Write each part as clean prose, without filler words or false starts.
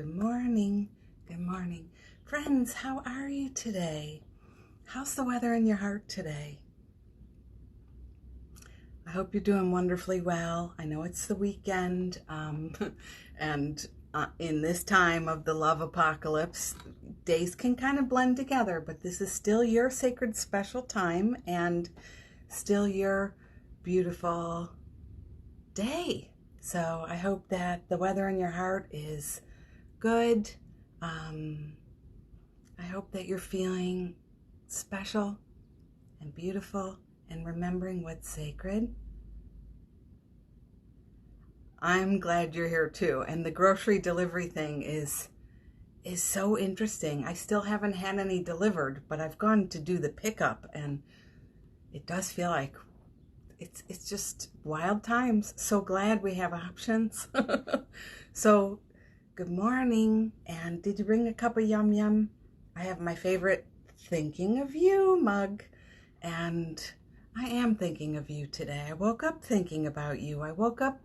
Good morning. Good morning. Friends, how are you today? How's the weather in your heart today? I hope you're doing wonderfully well. I know it's the weekend, and in this time of the love apocalypse, days can kind of blend together, but this is still your sacred special time and still your beautiful day. So I hope that the weather in your heart is good. I hope that you're feeling special and beautiful and remembering what's sacred. I'm glad you're here too. And the grocery delivery thing is so interesting. I still haven't had any delivered, but I've gone to do the pickup and it does feel like it's just wild times. So glad we have options. So good morning. And did you bring a cup of yum yum? I have my favorite thinking of you mug, and I am thinking of you today. I woke up thinking about you. I woke up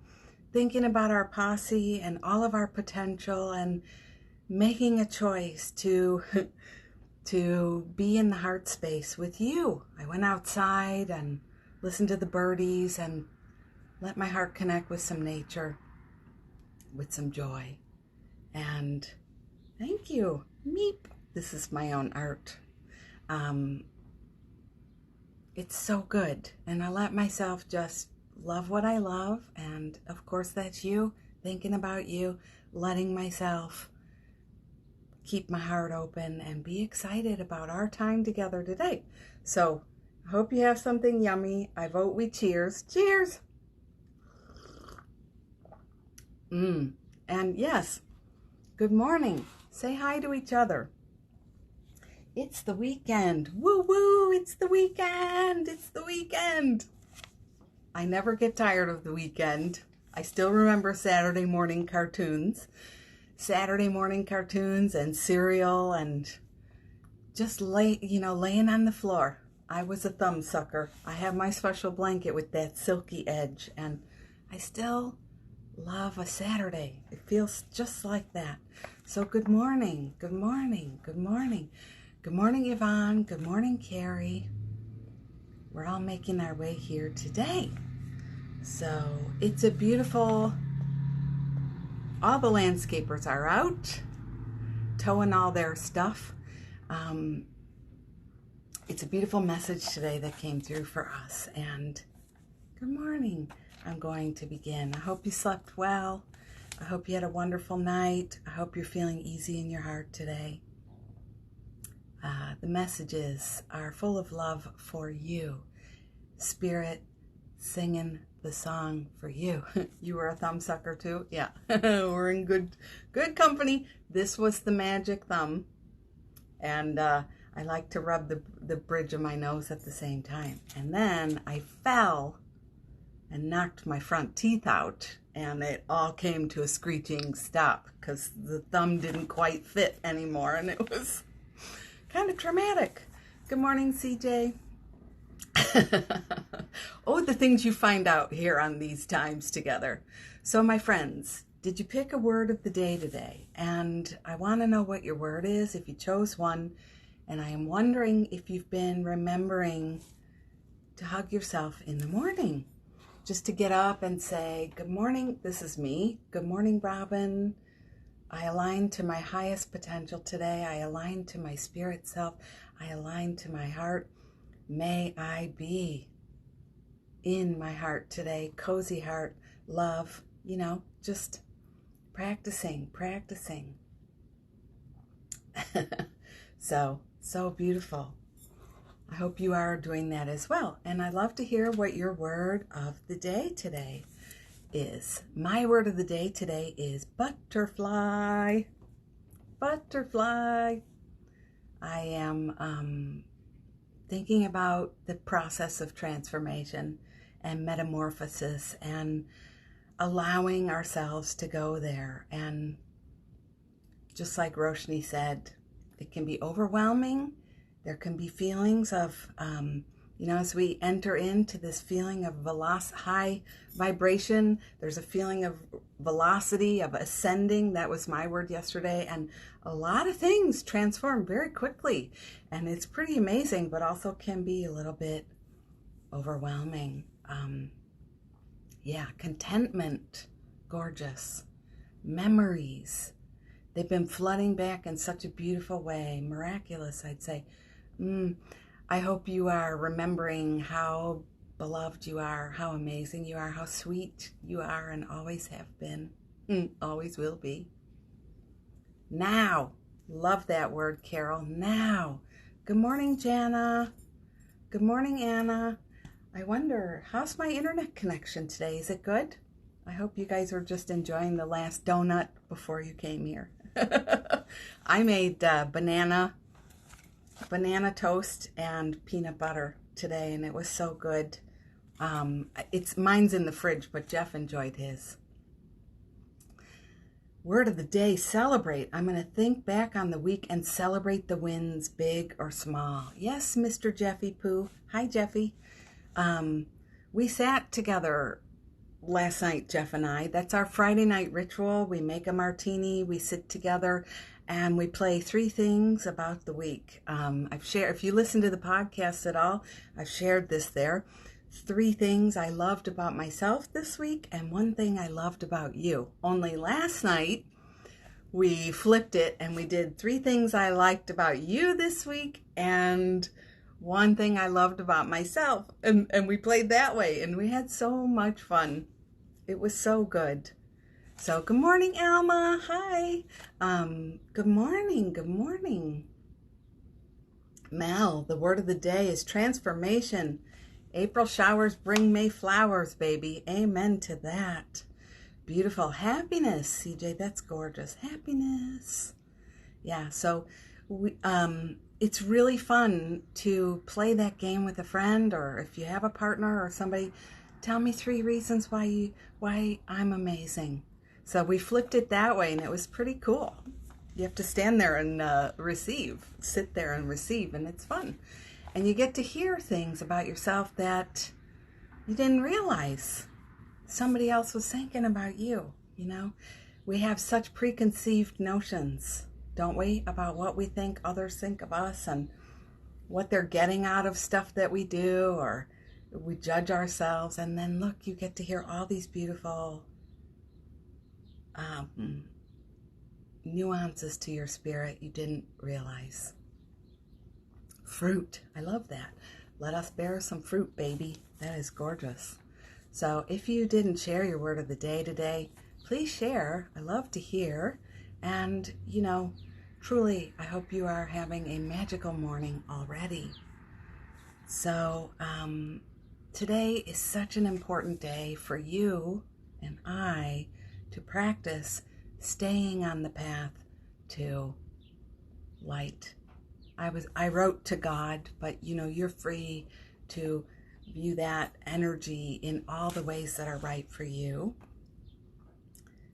thinking about our posse and all of our potential and making a choice to be in the heart space with you. I went outside and listened to the birdies and let my heart connect with some nature, with some joy. And thank you. Meep. This is my own art. It's so good. And I let myself just love what I love. And of course, that's you, thinking about you, letting myself keep my heart open and be excited about our time together today. So I hope you have something yummy. I vote we cheers. Cheers. And yes, good morning. Say hi to each other. It's the weekend. Woo woo, it's the weekend. It's the weekend. I never get tired of the weekend. I still remember Saturday morning cartoons and cereal and just laying on the floor. I was a thumb sucker. I have my special blanket with that silky edge, and I still love a Saturday. It feels just like that. So good morning, good morning, good morning. Good morning, Yvonne. Good morning, Carrie. We're all making our way here today. So it's a beautiful, all the landscapers are out, towing all their stuff. It's a beautiful message today that came through for us. And good morning. I'm going to begin. I hope you slept well. I hope you had a wonderful night. I hope you're feeling easy in your heart today. The messages are full of love for you. Spirit singing the song for you. You were a thumb sucker too? Yeah, we're in good company. This was the magic thumb. And I like to rub the bridge of my nose at the same time. And then I fell and knocked my front teeth out. And it all came to a screeching stop because the thumb didn't quite fit anymore. And it was kind of traumatic. Good morning, CJ. Oh, the things you find out here on these times together. So my friends, did you pick a word of the day today? And I want to know what your word is if you chose one. And I am wondering if you've been remembering to hug yourself in the morning. Just to get up and say, good morning, this is me. Good morning, Robin. I align to my highest potential today. I align to my spirit self. I align to my heart. May I be in my heart today. Cozy heart, love, just practicing. So beautiful. I hope you are doing that as well. And I'd love to hear what your word of the day today is. My word of the day today is butterfly. Butterfly. I am thinking about the process of transformation and metamorphosis and allowing ourselves to go there. And just like Roshni said, it can be overwhelming. There can be feelings of You know, as we enter into this feeling of high vibration, there's a feeling of velocity, of ascending. That was my word yesterday. And a lot of things transform very quickly. And it's pretty amazing, but also can be a little bit overwhelming. Yeah, contentment, gorgeous. Memories, they've been flooding back in such a beautiful way. Miraculous, I'd say. I hope you are remembering how beloved you are, how amazing you are, how sweet you are and always have been, always will be. Now, love that word, Carol, now. Good morning, Jana. Good morning, Anna. I wonder, how's my internet connection today? Is it good? I hope you guys are just enjoying the last donut before you came here. I made banana toast and peanut butter today, and it was so good. Mine's in the fridge, but Jeff enjoyed his. Word of the day, celebrate. I'm going to think back on the week and celebrate the wins, big or small. Yes, Mr. Jeffy Pooh. Hi, Jeffy. We sat together last night, Jeff and I. That's our Friday night ritual. We make a martini, we sit together, and we play 3 things about the week. I've shared, if you listen to the podcast at all, I've shared this there. 3 things I loved about myself this week, and 1 thing I loved about you. Only last night, we flipped it, and we did 3 things I liked about you this week, and 1 thing I loved about myself, and we played that way, and we had so much fun. It was so good. So good morning, Alma. Hi. Good morning. Mel, the word of the day is transformation. April showers bring May flowers, baby. Amen to that. Beautiful. Happiness, CJ, that's gorgeous. Happiness. Yeah, so it's really fun to play that game with a friend, or if you have a partner or somebody. Tell me 3 reasons why I'm amazing. So we flipped it that way, and it was pretty cool. You have to stand there and sit there and receive, and it's fun. And you get to hear things about yourself that you didn't realize somebody else was thinking about you, you know? We have such preconceived notions, don't we, about what we think others think of us and what they're getting out of stuff that we do, or we judge ourselves. And then look, you get to hear all these beautiful nuances to your spirit you didn't realize. Fruit, I love that. Let us bear some fruit, baby. That is gorgeous. So if you didn't share your word of the day today, please share. I love to hear. And, you know, truly, I hope you are having a magical morning already. So today is such an important day for you and I to practice staying on the path to light. I wrote to God, but you know, you're free to view that energy in all the ways that are right for you.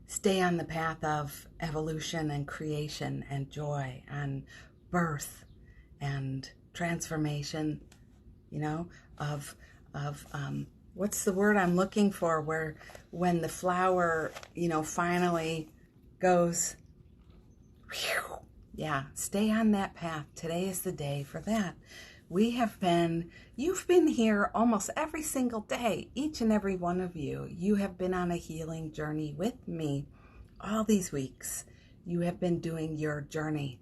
Stay on the path of evolution and creation and joy and birth and transformation, you know, of what's the word I'm looking for, where when the flower, you know, finally goes, whew, yeah, stay on that path. Today is the day for that. You've been here almost every single day, each and every one of you. You have been on a healing journey with me all these weeks. You have been doing your journey.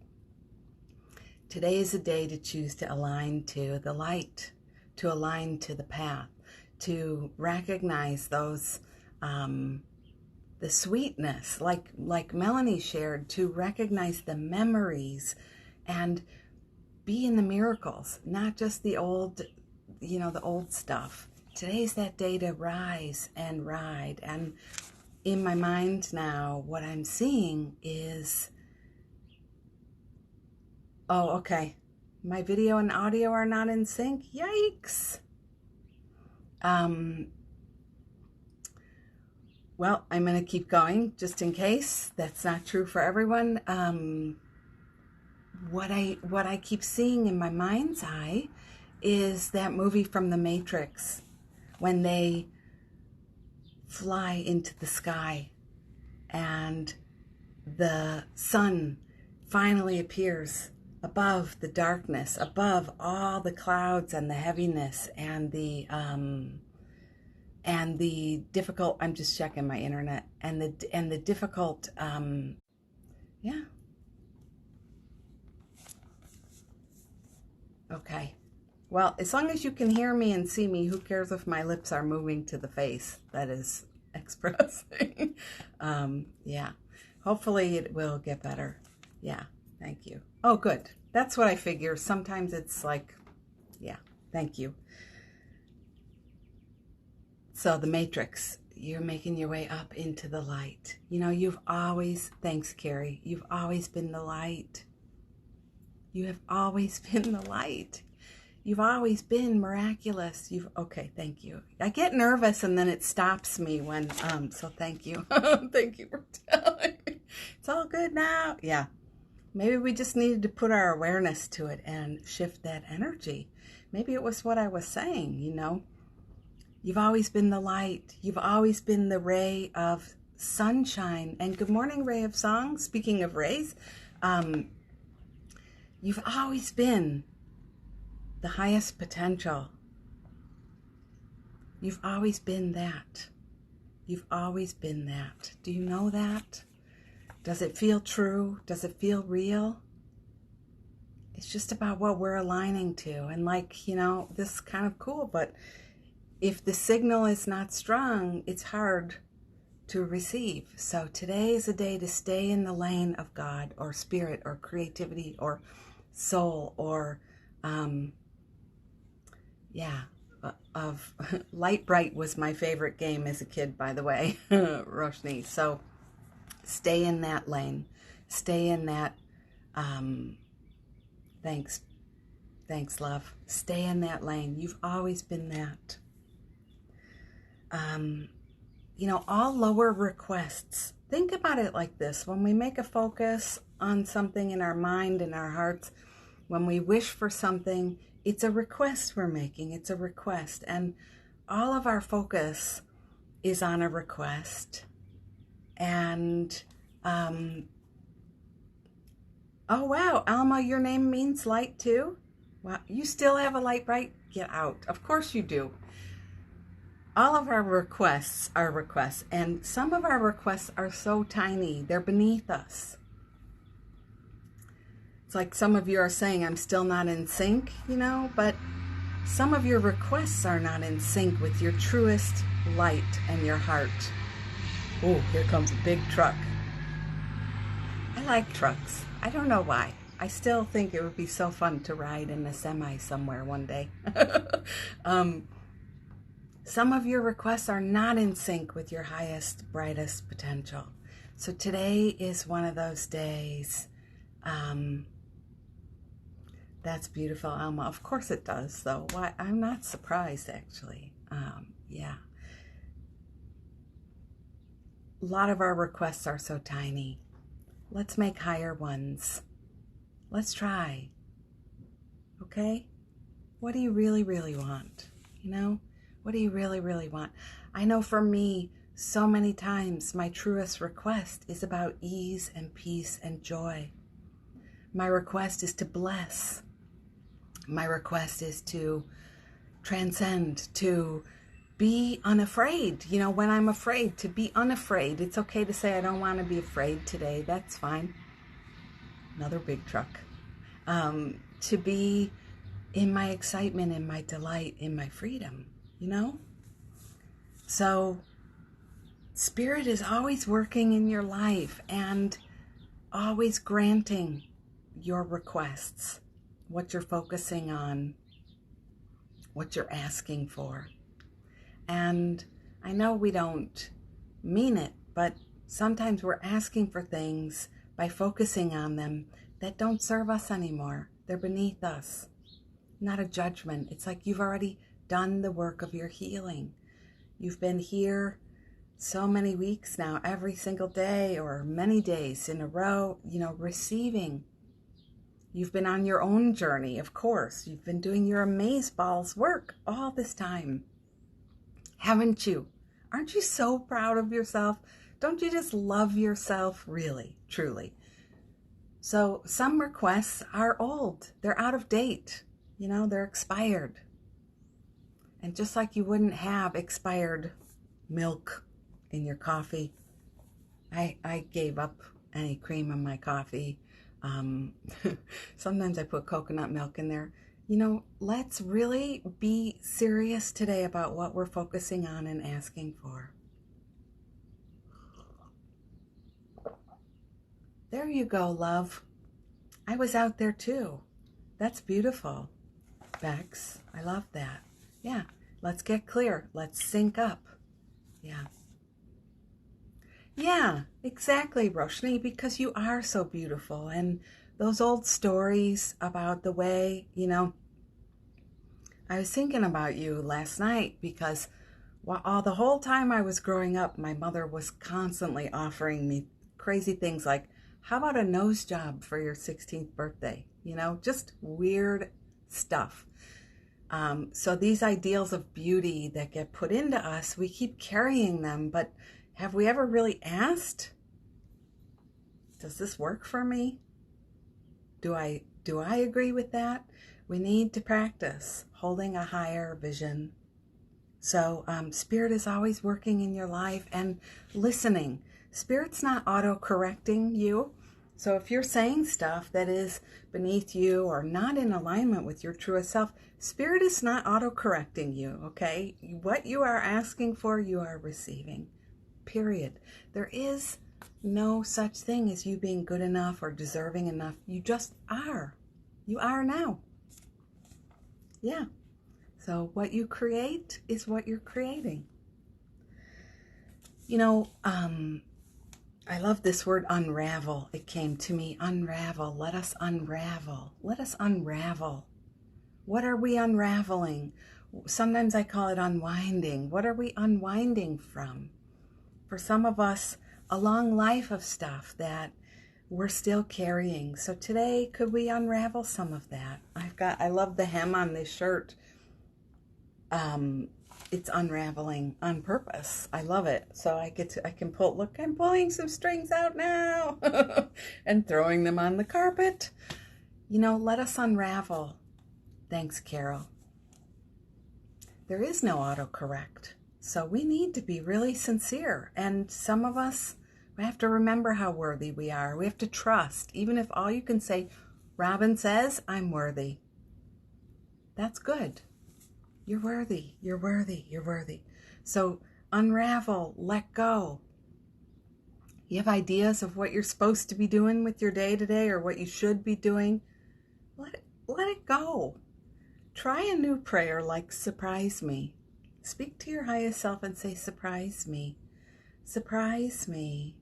Today is a day to choose to align to the light, to align to the path, to recognize those, the sweetness, like Melanie shared, to recognize the memories and be in the miracles, not just the old, you know, the old stuff. Today's that day to rise and ride. And in my mind now, what I'm seeing is, oh, okay, my video and audio are not in sync. Yikes. Well, I'm going to keep going just in case that's not true for everyone. What I keep seeing in my mind's eye is that movie from The Matrix when they fly into the sky and the sun finally appears above the darkness, above all the clouds and the heaviness and the difficult, I'm just checking my internet, and the difficult, yeah. Okay. Well, as long as you can hear me and see me, who cares if my lips are moving to the face that is expressing? Yeah. Hopefully it will get better. Yeah. Thank you. Oh, good. That's what I figure. Sometimes it's like, yeah. Thank you. So the Matrix, you're making your way up into the light. You know, you've always, thanks, Carrie, you've always been the light. You have always been the light. You've always been miraculous. Okay, thank you. I get nervous and then it stops me when, so thank you. Thank you for telling me. It's all good now. Yeah. Maybe we just needed to put our awareness to it and shift that energy. Maybe it was what I was saying, you know. You've always been the light. You've always been the ray of sunshine. And good morning, Ray of Song. Speaking of rays, you've always been the highest potential. You've always been that. You've always been that. Do you know that? Does it feel true? Does it feel real? It's just about what we're aligning to. And like, you know, this is kind of cool, but if the signal is not strong, it's hard to receive. So today is a day to stay in the lane of God or spirit or creativity or soul or, of Light Bright was my favorite game as a kid, by the way, Roshni. So stay in that lane. Stay in that, thanks, love. Stay in that lane. You've always been that. You know, all lower requests, think about it like this. When we make a focus on something in our mind and our hearts, when we wish for something, it's a request we're making. It's a request. And all of our focus is on a request. And, oh, wow, Alma, your name means light too? Wow, you still have a light bright? Get out. Of course you do. All of our requests are requests, and some of our requests are so tiny, they're beneath us. It's like some of you are saying, I'm still not in sync, you know, but some of your requests are not in sync with your truest light and your heart. Oh, here comes a big truck. I like trucks. I don't know why. I still think it would be so fun to ride in a semi somewhere one day. Some of your requests are not in sync with your highest, brightest potential. So today is one of those days. That's beautiful, Alma. Of course it does, though. Why? I'm not surprised, actually. Yeah. A lot of our requests are so tiny. Let's make higher ones. Let's try. Okay? What do you really, really want? You know? What do you really, really want? I know for me, so many times my truest request is about ease and peace and joy. My request is to bless. My request is to transcend, to be unafraid. You know, when I'm afraid, to be unafraid. It's okay to say I don't want to be afraid today. That's fine. Another big truck. To be in my excitement, in my delight, in my freedom. You know? So, Spirit is always working in your life and always granting your requests, what you're focusing on, what you're asking for. And I know we don't mean it, but sometimes we're asking for things by focusing on them that don't serve us anymore. They're beneath us. Not a judgment. It's like you've already done the work of your healing. You've been here so many weeks now, every single day or many days in a row, you know, receiving You've been on your own journey, of course. You've been doing your amazeballs work all this time, haven't you? Aren't you so proud of yourself? Don't you just love yourself, really, truly? So some requests are old. They're out of date. They're expired. And just like you wouldn't have expired milk in your coffee, I gave up any cream in my coffee. Sometimes I put coconut milk in there. Let's really be serious today about what we're focusing on and asking for. There you go, love. I was out there too. That's beautiful, Bex. I love that. Yeah, let's get clear. Let's sync up. Yeah. Yeah, exactly, Roshni, because you are so beautiful. And those old stories about the way, I was thinking about you last night because the whole time I was growing up, my mother was constantly offering me crazy things like, how about a nose job for your 16th birthday? Just weird stuff. So these ideals of beauty that get put into us, we keep carrying them, but have we ever really asked, does this work for me? Do I agree with that? We need to practice holding a higher vision. So Spirit is always working in your life and listening. Spirit's not auto-correcting you. So if you're saying stuff that is beneath you or not in alignment with your truest self, Spirit is not auto-correcting you, okay? What you are asking for, you are receiving, period. There is no such thing as you being good enough or deserving enough. You just are. You are now. Yeah. So what you create is what you're creating. I love this word unravel. It came to me, unravel. Let us unravel. Let us unravel. What are we unraveling? Sometimes I call it unwinding. What are we unwinding from? For some of us, a long life of stuff that we're still carrying. So today, could we unravel some of that? I love the hem on this shirt. It's unraveling on purpose. I love it. So I can pull, look, I'm pulling some strings out now and throwing them on the carpet. Let us unravel. Thanks, Carol. There is no autocorrect. So we need to be really sincere. And some of us, we have to remember how worthy we are. We have to trust, even if all you can say, Robin says, I'm worthy. That's good. You're worthy, you're worthy, you're worthy. So unravel, let go. You have ideas of what you're supposed to be doing with your day today or what you should be doing. Let it go. Try a new prayer like surprise me. Speak to your highest self and say, surprise me, surprise me,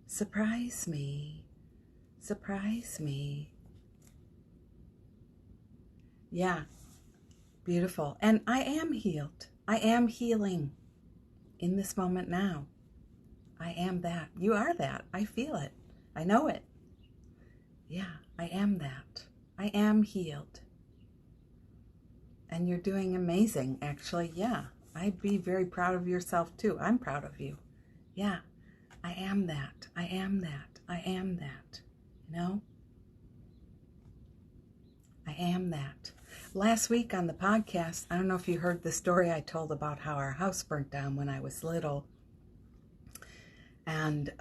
surprise me, surprise me. Yeah. Beautiful. And I am healed. I am healing in this moment now. I am that. You are that. I feel it. I know it. Yeah, I am that. I am healed. And you're doing amazing, actually. Yeah, I'd be very proud of yourself too. I'm proud of you. Yeah, I am that. I am that. I am that. I am that. Last week on the podcast, I don't know if you heard the story I told about how our house burnt down when I was little. And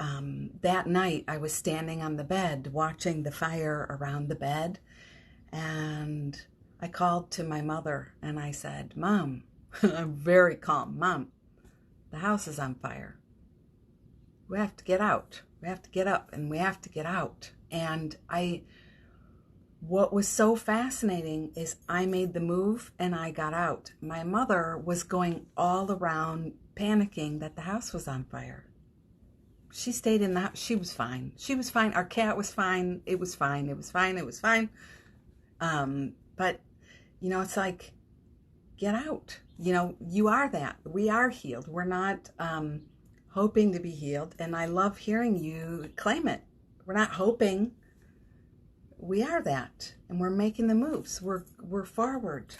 that night I was standing on the bed watching the fire around the bed. And I called to my mother and I said, Mom, I'm very calm. Mom, the house is on fire. We have to get out. We have to get up and we have to get out. And what was so fascinating is I made the move and I got out. My mother was going all around panicking that the house was on fire. She stayed in the house. She was fine. She was fine. Our cat was fine. It was fine. It was fine. It was fine. But, it's like, get out. You are that. We are healed. We're not hoping to be healed. And I love hearing you claim it. We're not hoping. we are that, and we're making the moves. We're forward.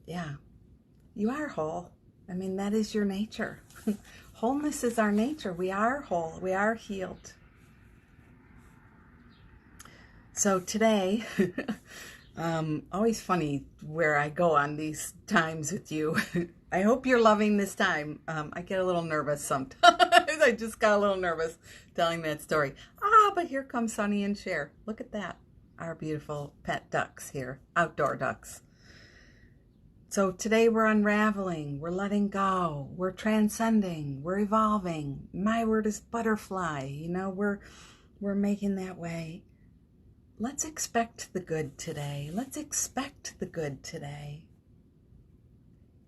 Yeah, you are whole. I mean, that is your nature. Wholeness is our nature. We are whole. We are healed. So today, always funny where I go on these times with you. I hope you're loving this time. I get a little nervous sometimes. I just got a little nervous telling that story. But here comes Sonny and Cher. Look at that. Our beautiful pet ducks here. Outdoor ducks. So today we're unraveling. We're letting go. We're transcending. We're evolving. My word is butterfly. You know, we're making that way. Let's expect the good today. Let's expect the good today.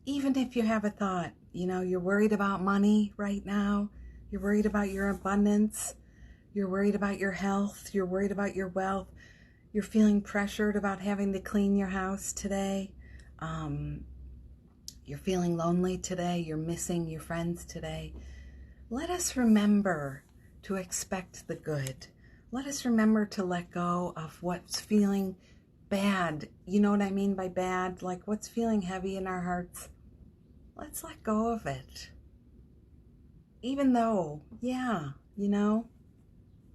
Even if you have a thought, you know, you're worried about money right now. You're worried about your abundance. You're worried about your health. You're worried about your wealth. You're feeling pressured about having to clean your house today. You're feeling lonely today. You're missing your friends today. Let us remember to expect the good. Let us remember to let go of what's feeling bad. You know what I mean by bad? Like what's feeling heavy in our hearts. Let's let go of it. Even though, yeah, you know,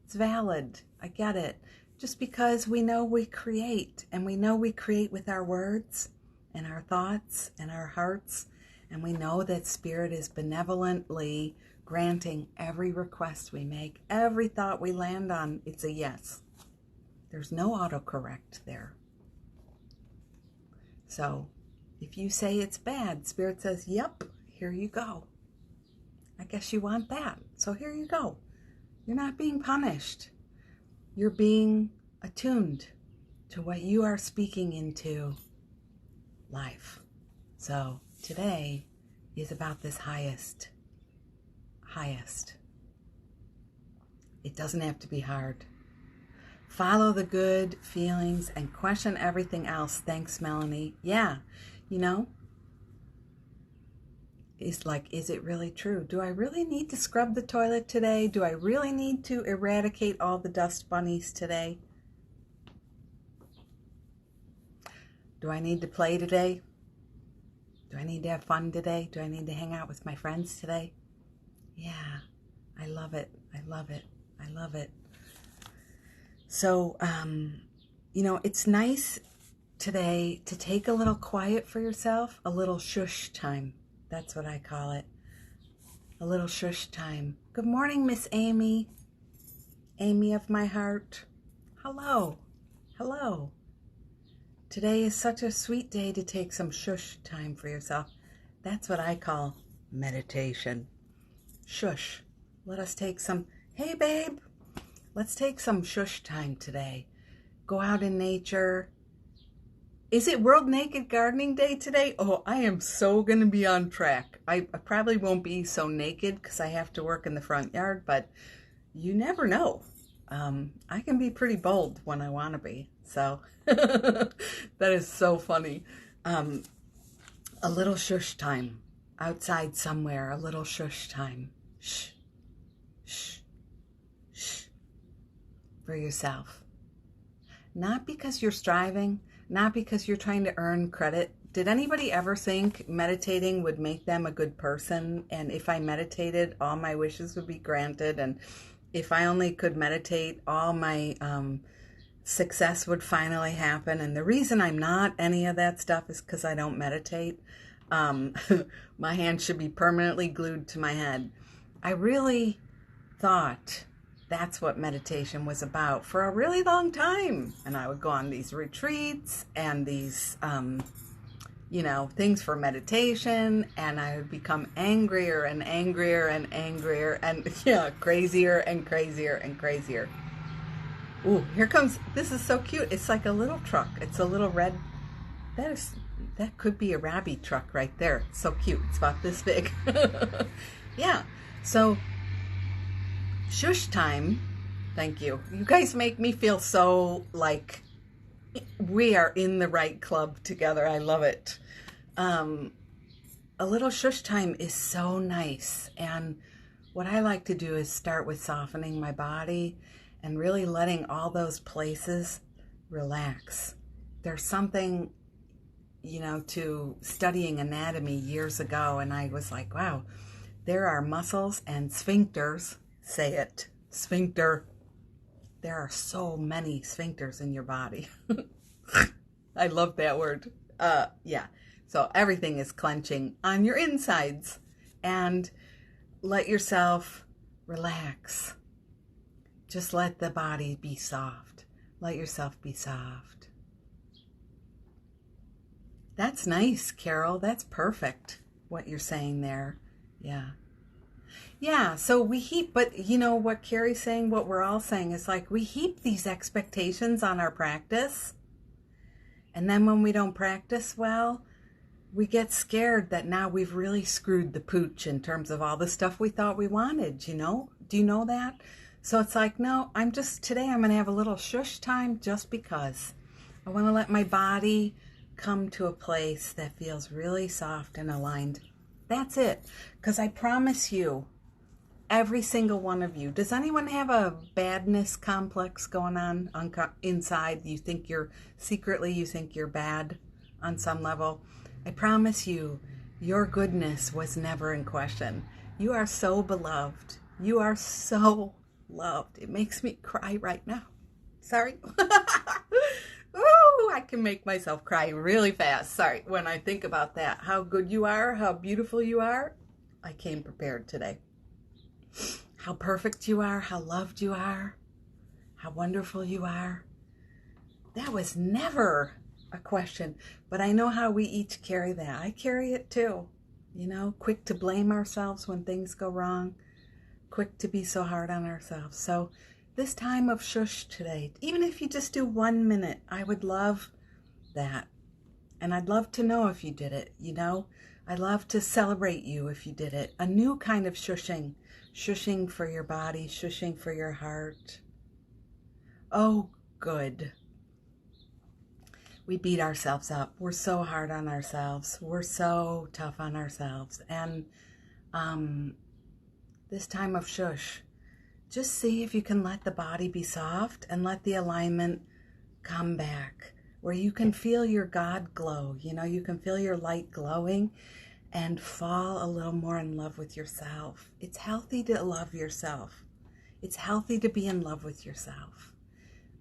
it's valid. I get it. Just because we know we create, and we know we create with our words and our thoughts and our hearts, and we know that Spirit is benevolently granting every request we make, every thought we land on, it's a yes. There's no autocorrect there. So if you say it's bad, Spirit says, yep, here you go. I guess you want that. So here you go. You're not being punished. You're being attuned to what you are speaking into life. So today is about this highest. It doesn't have to be hard. Follow the good feelings and question everything else. Thanks, Melanie. Yeah, you know, it's like, is it really true? Do I really need to scrub the toilet today? Do I really need to eradicate all the dust bunnies today? Do I need to play today? Do I need to have fun today? Do I need to hang out with my friends today? Yeah, I love it. I love it. I love it. So, you know, it's nice today to take a little quiet for yourself, a little shush time. That's what I call it. A little shush time. Good morning, Miss Amy. Amy of my heart. Hello. Hello. Today is such a sweet day to take some shush time for yourself. That's what I call meditation. Shush. Let us take some, hey babe, let's take some shush time today. Go out in nature. Is it World Naked Gardening Day today? Oh, I am so going to be on track. I probably won't be so naked because I have to work in the front yard, but you never know. I can be pretty bold when I want to be. So that is so funny. A little shush time outside somewhere, a little shush time. Shh, shh, shh, for yourself. Not because you're striving, not because you're trying to earn credit. Did anybody ever think meditating would make them a good person? And if I meditated, all my wishes would be granted. And if I only could meditate, all my success would finally happen. And the reason I'm not any of that stuff is because I don't meditate. My hand should be permanently glued to my head. I really thought that's what meditation was about for a really long time. And I would go on these retreats and these, you know, things for meditation, and I would become angrier and angrier and angrier and, yeah, crazier and crazier and crazier. Ooh, here comes, this is so cute. It's like a little truck. It's a little red, that could be a rabbit truck right there. It's so cute. It's about this big. Yeah. So, shush time. Thank you. You guys make me feel so like we are in the right club together. I love it. A little shush time is so nice. And what I like to do is start with softening my body and really letting all those places relax. There's something, to studying anatomy years ago, and I was like, wow, there are muscles and sphincters. Say it, sphincter. There are so many sphincters in your body. I love that word. Yeah. So everything is clenching on your insides, and let yourself relax. Just let the body be soft. Let yourself be soft. That's nice, Carol. That's perfect, what you're saying there. Yeah. Yeah, so we heap, but what Carrie's saying, what we're all saying is like we heap these expectations on our practice. And then when we don't practice well, we get scared that now we've really screwed the pooch in terms of all the stuff we thought we wanted, Do you know that? So it's like, no, today I'm going to have a little shush time just because. I want to let my body come to a place that feels really soft and aligned. That's it. Because I promise you, every single one of you, does anyone have a badness complex going on inside? You think you think you're bad on some level? I promise you, your goodness was never in question. You are so beloved. You are so loved. It makes me cry right now. Sorry. Ooh, I can make myself cry really fast. Sorry. When I think about that, how good you are, how beautiful you are, I came prepared today. How perfect you are, how loved you are, how wonderful you are. That was never a question, but I know how we each carry that. I carry it too. Quick to blame ourselves when things go wrong, quick to be so hard on ourselves. So this time of shush today, even if you just do 1 minute, I would love that. And I'd love to know if you did it, I'd love to celebrate you if you did it. A new kind of shushing. Shushing for your body, shushing for your heart. Oh, good. We beat ourselves up. We're so hard on ourselves. We're so tough on ourselves. And this time of shush, just see if you can let the body be soft and let the alignment come back, where you can feel your God glow. You can feel your light glowing and fall a little more in love with yourself. It's healthy to love yourself. It's healthy to be in love with yourself.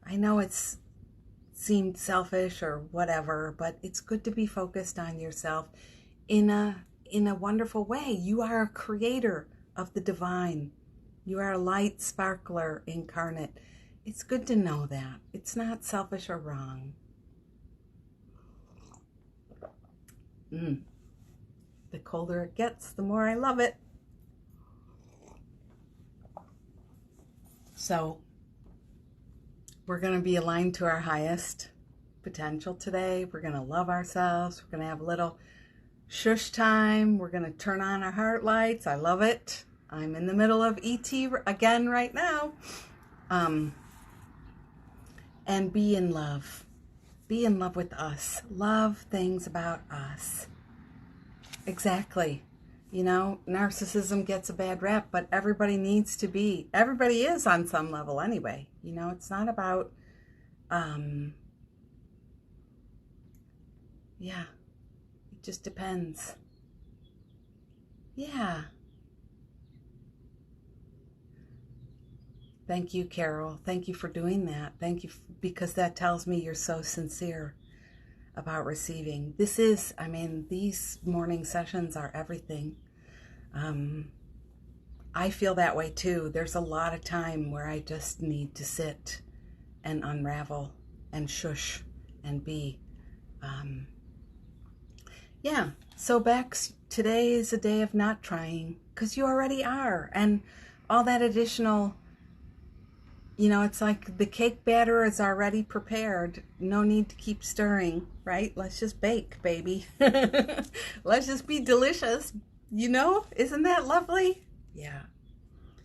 I know it's seemed selfish or whatever, but it's good to be focused on yourself in a wonderful way. You are a creator of the divine. You are a light sparkler incarnate. It's good to know that. It's not selfish or wrong. The colder it gets, the more I love it. So we're going to be aligned to our highest potential today. We're going to love ourselves. We're going to have a little shush time. We're going to turn on our heart lights. I love it. I'm in the middle of ET again right now. And be in love. Be in love with us. Love things about us. Exactly. Narcissism gets a bad rap, but everybody is on some level anyway. It's not about, it just depends. Yeah. Thank you, Carol. Thank you for doing that. Thank you, because that tells me you're so sincere about receiving. These morning sessions are everything. I feel that way too. There's a lot of time where I just need to sit and unravel and shush and be. So Bex, today is a day of not trying, because you already are. And all that additional, it's like the cake batter is already prepared. No need to keep stirring, right? Let's just bake, baby. Let's just be delicious. Isn't that lovely? Yeah.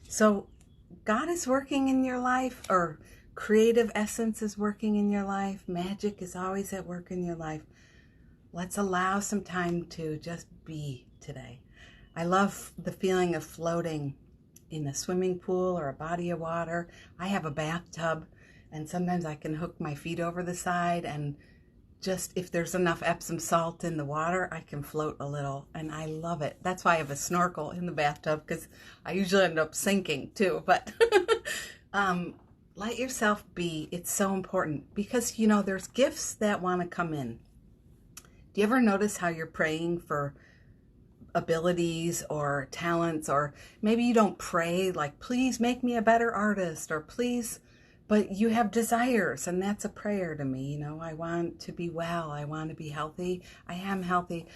So God is working in your life, or creative essence is working in your life. Magic is always at work in your life. Let's allow some time to just be today. I love the feeling of floating in a swimming pool or a body of water. I have a bathtub, and sometimes I can hook my feet over the side, and just if there's enough Epsom salt in the water, I can float a little, and I love it. That's why I have a snorkel in the bathtub, because I usually end up sinking too. But let yourself be. It's so important, because there's gifts that want to come in. Do you ever notice how you're praying for abilities or talents, or maybe you don't pray like, please make me a better artist, or please, but you have desires, and that's a prayer to me. I want to be well, I want to be healthy, I am healthy.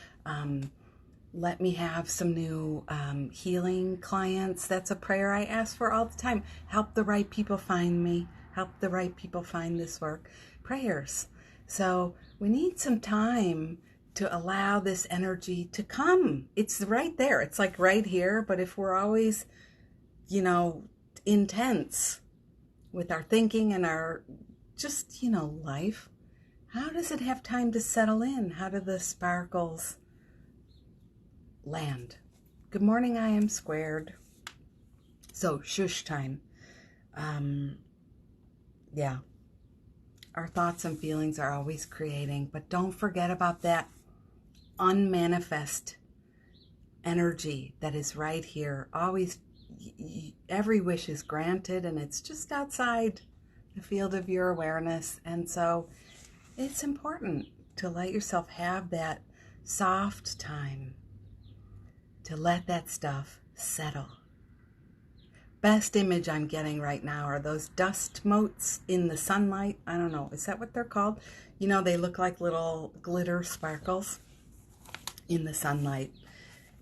Let me have some new healing clients. That's a prayer I ask for all the time. Help the right people find me, help the right people find this work. Prayers. So we need some time to allow this energy to come. It's right there. It's like right here. But if we're always, intense with our thinking and our just, life, how does it have time to settle in? How do the sparkles land? Good morning, I am squared. So shush time. Yeah. Our thoughts and feelings are always creating, but don't forget about that unmanifest energy that is right here. Always, every wish is granted, and it's just outside the field of your awareness. And so it's important to let yourself have that soft time to let that stuff settle. Best image I'm getting right now are those dust motes in the sunlight. I don't know, is that what they're called? They look like little glitter sparkles in the sunlight,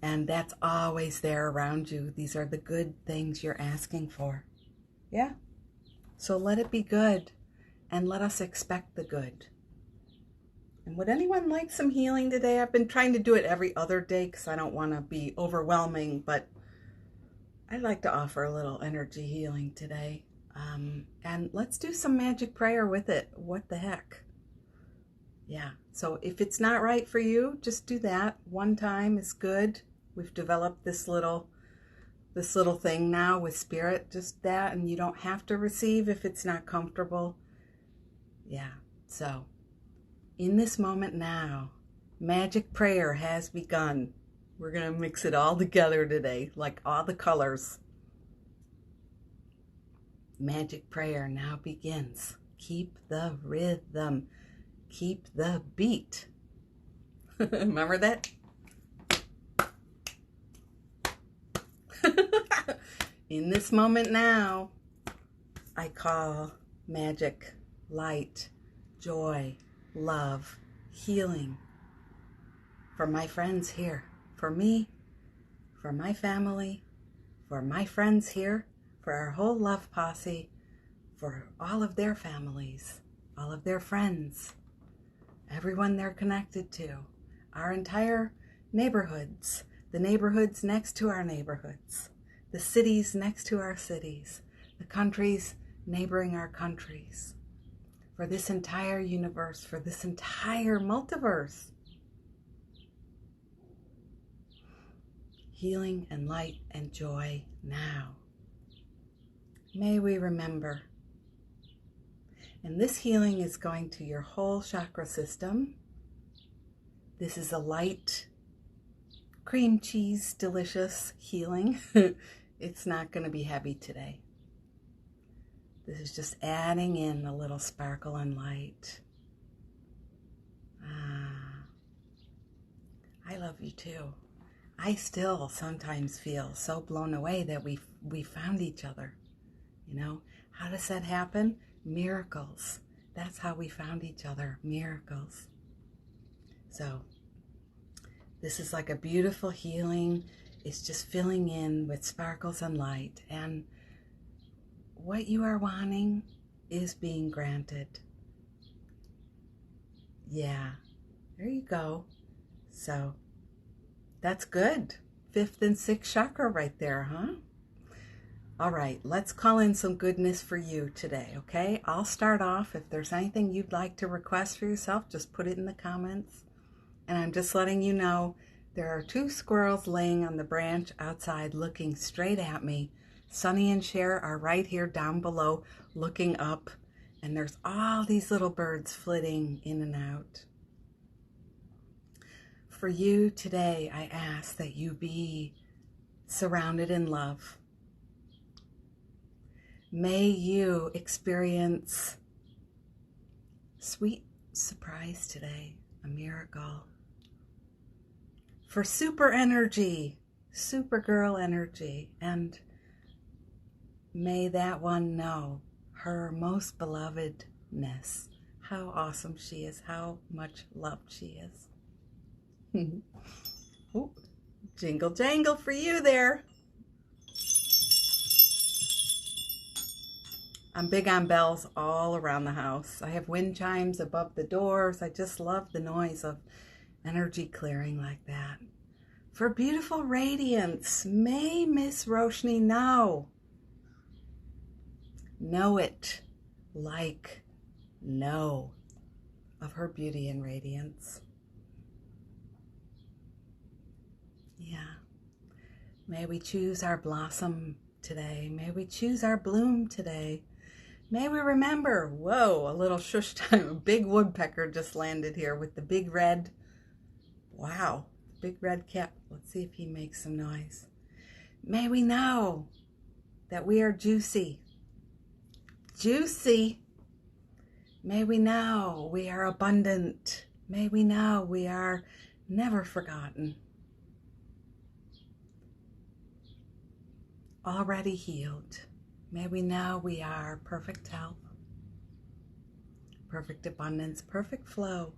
and that's always there around you. These are the good things you're asking for. Yeah. So let it be good, and let us expect the good. And would anyone like some healing today? I've been trying to do it every other day because I don't want to be overwhelming, but I'd like to offer a little energy healing today. And let's do some magic prayer with it. What the heck? Yeah. So if it's not right for you, just do that. One time is good. We've developed this little thing now with spirit, just that, and you don't have to receive if it's not comfortable. Yeah. So in this moment now, magic prayer has begun. We're going to mix it all together today, like all the colors. Magic prayer now begins. Keep the rhythm. Keep the beat. Remember that? In this moment now, I call magic, light, joy, love, healing for my friends here, for me, for my family, for my friends here, for our whole love posse, for all of their families, all of their friends, everyone they're connected to, our entire neighborhoods, the neighborhoods next to our neighborhoods, the cities next to our cities, the countries neighboring our countries, for this entire universe, for this entire multiverse. Healing and light and joy now. May we remember. And this healing is going to your whole chakra system. This is a light, cream cheese, delicious healing. It's not going to be heavy today. This is just adding in a little sparkle and light. I love you too. I still sometimes feel so blown away that we found each other. How does that happen? Miracles. That's how we found each other. Miracles. So this is like a beautiful healing. It's just filling in with sparkles and light. And what you are wanting is being granted. Yeah. There you go. So that's good. 5th and 6th chakra right there, huh? All right, let's call in some goodness for you today, okay? I'll start off. If there's anything you'd like to request for yourself, just put it in the comments. And I'm just letting you know there are 2 squirrels laying on the branch outside looking straight at me, Sunny and Cher are right here down below looking up, and there's all these little birds flitting in and out. For you today, I ask that you be surrounded in love. May you experience sweet surprise today, a miracle. For super energy, Supergirl energy, and may that one know her most belovedness, how awesome she is, how much loved she is. Ooh, jingle jangle for you there. I'm big on bells all around the house. I have wind chimes above the doors. I just love the noise of energy clearing like that. For beautiful radiance, may Miss Roshni know it like know of her beauty and radiance. Yeah. May we choose our blossom today. May we choose our bloom today. May we remember, whoa, a little shush time. A big woodpecker just landed here with the big red, wow, big red cap. Let's see if he makes some noise. May we know that we are juicy. Juicy. May we know we are abundant. May we know we are never forgotten. Already healed. May we know we are perfect health, perfect abundance, perfect flow.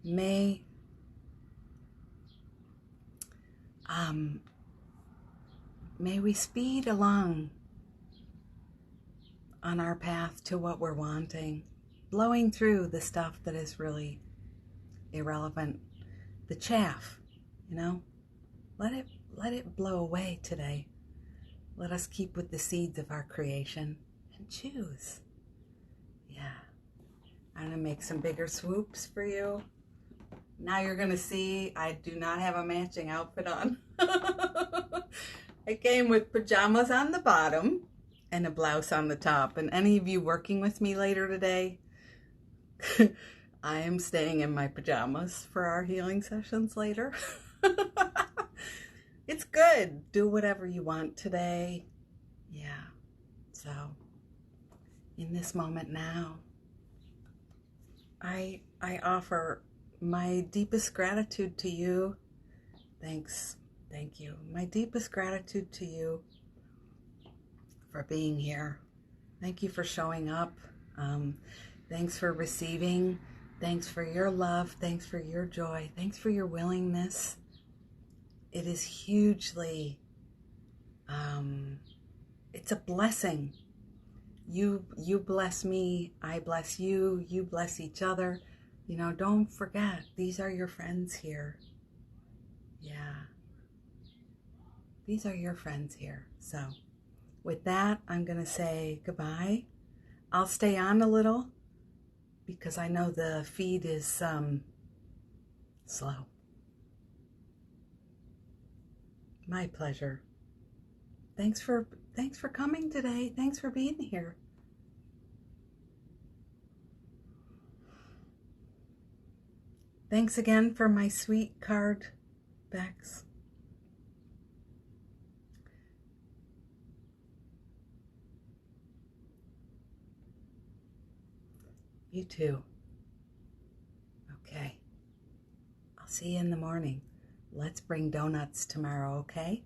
May we speed along on our path to what we're wanting, blowing through the stuff that is really irrelevant, the chaff, you know, let it blow away today. Let us keep with the seeds of our creation and choose. Yeah. I'm going to make some bigger swoops for you. Now you're going to see I do not have a matching outfit on. I came with pajamas on the bottom and a blouse on the top. And any of you working with me later today, I am staying in my pajamas for our healing sessions later. It's good. Do whatever you want today. Yeah. So, in this moment now, I offer my deepest gratitude to you. Thanks. Thank you. My deepest gratitude to you for being here. Thank you for showing up. Thanks for receiving. Thanks for your love. Thanks for your joy. Thanks for your willingness. It is hugely, it's a blessing. You bless me, I bless you, you bless each other. You know, don't forget, these are your friends here. Yeah. These are your friends here. So, with that, I'm going to say goodbye. I'll stay on a little because I know the feed is slow. My pleasure. Thanks for coming today. Thanks for being here. Thanks again for my sweet card backs. You too. Okay. I'll see you in the morning. Let's bring donuts tomorrow, okay?